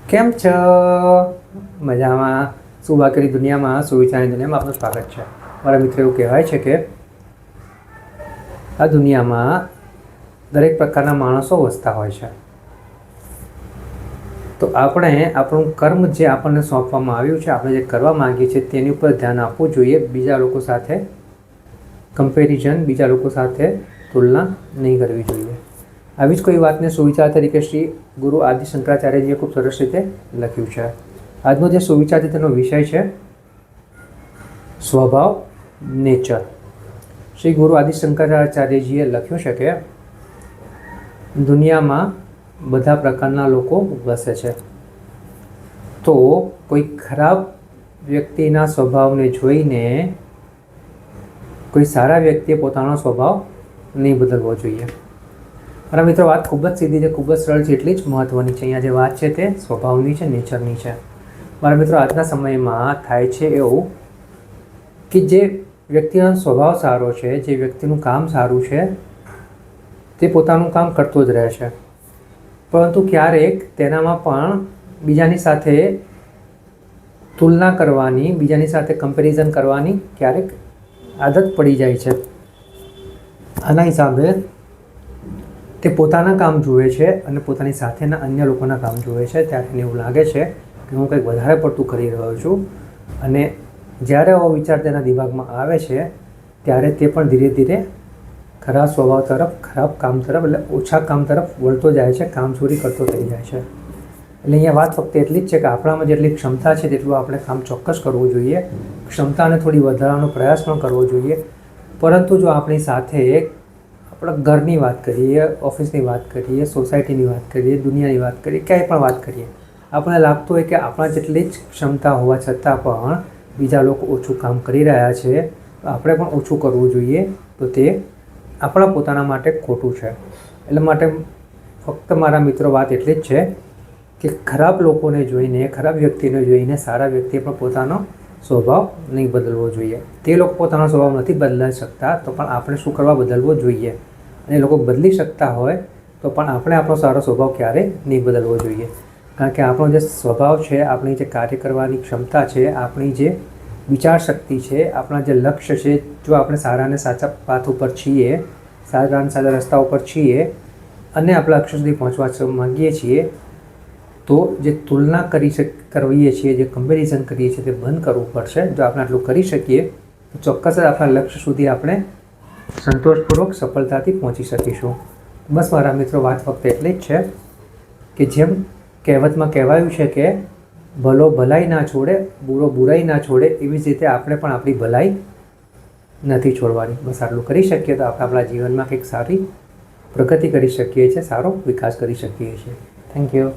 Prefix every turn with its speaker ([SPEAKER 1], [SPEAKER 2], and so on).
[SPEAKER 1] કેમ છો? મજામાં? સુવાકેરી દુનિયામાં, સુવિચારની દુનિયામાં આપનું સ્વાગત છે. મારા મિત્રો એવું કહેવાય છે કે આ દુનિયામાં દરેક પ્રકારના માણસો વસતા હોય છે. તો આપણે આપણું કર્મ જે આપણને સોંપવામાં આવ્યું છે, આપણે જે કરવા માંગીએ છીએ તેની ઉપર ધ્યાન આપવું જોઈએ. બીજા લોકો સાથે કમ્પેરિઝન, બીજા લોકો સાથે તુલના નહીં કરવી જોઈએ. આવી જ કોઈ વાતને સુવિચાર તરીકે શ્રી ગુરુ આદિ શંકરાચાર્યજીએ ખૂબ સરસ રીતે લખ્યું છે. આજનો જે સુવિચાર છે તેનો વિષય છે સ્વભાવ, નેચર. શ્રી ગુરુ આદિ શંકરાચાર્યજીએ લખ્યું છે કે દુનિયામાં બધા પ્રકારના લોકો વસે છે. તો કોઈ ખરાબ વ્યક્તિના સ્વભાવને જોઈને કોઈ સારા વ્યક્તિએ પોતાનો સ્વભાવ નહીં બદલવો જોઈએ. મારા મિત્રો, વાત ખૂબ જ સીધી છે, ખૂબ જ સરળ છે, એટલી જ મહત્ત્વની છે. અહીંયા જે વાત છે તે સ્વભાવની છે, નેચરની છે. મારા મિત્રો, આજના સમયમાં થાય છે એવું કે જે વ્યક્તિનો સ્વભાવ સારો છે, જે વ્યક્તિનું કામ સારું છે, તે પોતાનું કામ કરતો જ રહે છે. પરંતુ ક્યારેક તેનામાં પણ બીજાની સાથે તુલના કરવાની, બીજાની સાથે કમ્પેરિઝન કરવાની ક્યારેક આદત પડી જાય છે. આના હિસાબે તે પોતાના કામ જુએ છે અને પોતાની સાથેના અન્ય લોકોના કામ જુએ છે. ત્યારે એને એવું લાગે છે કે હું કંઈક વધારે પડતું કરી રહ્યો છું. અને જ્યારે આવો વિચાર તેના દિમાગમાં આવે છે ત્યારે તે પણ ધીરે ધીરે ખરાબ સ્વભાવ તરફ, ખરાબ કામ તરફ, એટલે ઓછા કામ તરફ વળતો જાય છે, કામચોરી કરતો થઈ જાય છે. એટલે અહીંયા વાત ફક્ત એટલી જ છે કે આપણામાં જેટલી ક્ષમતા છે તેટલું આપણે કામ ચોક્કસ કરવું જોઈએ. ક્ષમતાને થોડી વધારવાનો પ્રયાસ પણ કરવો જોઈએ. પરંતુ જો આપણી સાથે આપણા ઘરની વાત કરીએ, ઓફિસની વાત કરીએ, સોસાયટીની વાત કરીએ, દુનિયાની વાત કરીએ, ક્યાંય પણ વાત કરીએ, આપણને લાગતું હોય કે આપણા જેટલી જ ક્ષમતા હોવા છતાં પણ બીજા લોકો ઓછું કામ કરી રહ્યા છે, તો આપણે પણ ઓછું કરવું જોઈએ. તો તે આપણા પોતાના માટે ખોટું છે. એટલે માટે ફક્ત મારા મિત્રો વાત એટલી જ છે કે ખરાબ લોકોને જોઈને, ખરાબ વ્યક્તિને જોઈને સારા વ્યક્તિએ પણ પોતાનો સ્વભાવ નહીં બદલવો જોઈએ. તે લોકો પોતાનો સ્વભાવ નથી બદલાવી શકતા, તો પણ આપણે શું કરવા બદલવો જોઈએ. અને એ લોકો બદલી શકતા હોય તો પણ આપણે આપણો સારો સ્વભાવ ક્યારેય નહીં બદલવો જોઈએ. કારણ કે આપણો જે સ્વભાવ છે, આપણી જે કાર્ય કરવાની ક્ષમતા છે, આપણી જે વિચાર શક્તિ છે, આપણા જે લક્ષ્ય છે, જો આપણે સારા અને સાચા પાથ ઉપર છીએ, સારા અને સાચા રસ્તા ઉપર છીએ અને આપણા લક્ષ્ય સુધી પહોંચવા માંગીએ છીએ, તો જે તુલના કરીએ છીએ, જે કમ્પેરિઝન કરીએ છીએ તે બંધ કરવું પડશે. જો આપણે આટલું કરી શકીએ તો ચોક્કસ જ આપણા લક્ષ્ય સુધી આપણે સંતોષપૂર્વક સફળતાથી પહોંચી શકીશું. બસ મારા મિત્રો, વાત ફક્ત એટલી જ છે કે જેમ કહેવતમાં કહેવાયું છે કે ભલો ભલાઈ ના છોડે, બુરો બુરાઈ ના છોડે, એવી જ રીતે આપણે પણ આપણી ભલાઈ નથી છોડવાની. બસ આટલું કરી શકીએ તો આપણે આપણા જીવનમાં કંઈક સારી પ્રગતિ કરી શકીએ છીએ, સારો વિકાસ કરી શકીએ છીએ. Thank you.